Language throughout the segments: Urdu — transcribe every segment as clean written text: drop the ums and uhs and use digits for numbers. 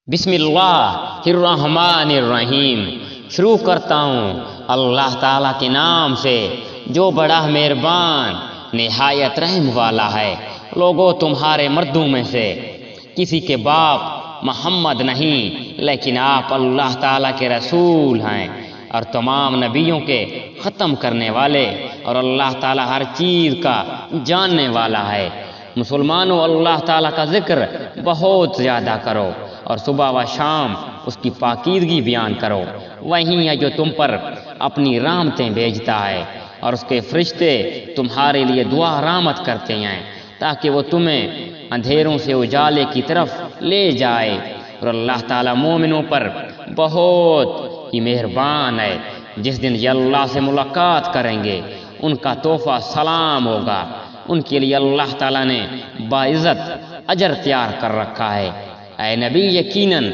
بسم اللہ الرحمن الرحیم، شروع کرتا ہوں اللہ تعالیٰ کے نام سے جو بڑا مہربان نہایت رحم والا ہے۔ لوگوں، تمہارے مردوں میں سے کسی کے باپ محمد نہیں، لیکن آپ اللہ تعالیٰ کے رسول ہیں اور تمام نبیوں کے ختم کرنے والے، اور اللہ تعالیٰ ہر چیز کا جاننے والا ہے۔ مسلمانوں، اللہ تعالیٰ کا ذکر بہت زیادہ کرو اور صبح و شام اس کی پاکیزگی بیان کرو۔ وہی ہے جو تم پر اپنی رحمتیں بھیجتا ہے اور اس کے فرشتے تمہارے لیے دعا رحمت کرتے ہیں تاکہ وہ تمہیں اندھیروں سے اجالے کی طرف لے جائے۔ اور اللہ تعالیٰ مومنوں پر بہت ہی مہربان ہے۔ جس دن یہ اللہ سے ملاقات کریں گے ان کا تحفہ سلام ہوگا۔ ان کے لیے اللہ تعالیٰ نے باعزت اجر تیار کر رکھا ہے۔ اے نبی، یقیناً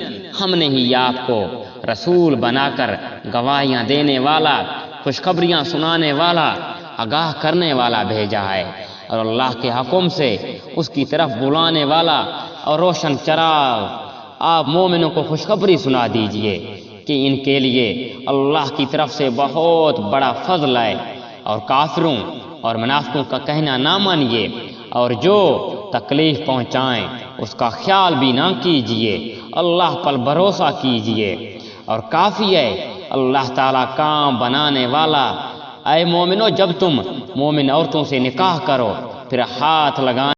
ہم نے ہی آپ کو رسول بنا کر گواہیاں دینے والا، خوشخبریاں سنانے والا، آگاہ کرنے والا بھیجا ہے، اور اللہ کے حکم سے اس کی طرف بلانے والا اور روشن چراغ۔ آپ مومنوں کو خوشخبری سنا دیجئے کہ ان کے لیے اللہ کی طرف سے بہت بڑا فضل ہے، اور کافروں اور منافقوں کا کہنا نہ مانیے، اور جو تکلیف پہنچائیں اس کا خیال بھی نہ کیجیے۔ اللہ پر بھروسہ کیجیے اور کافی ہے اللہ تعالیٰ کام بنانے والا۔ اے مومنو، جب تم مومن عورتوں سے نکاح کرو پھر ہاتھ لگانے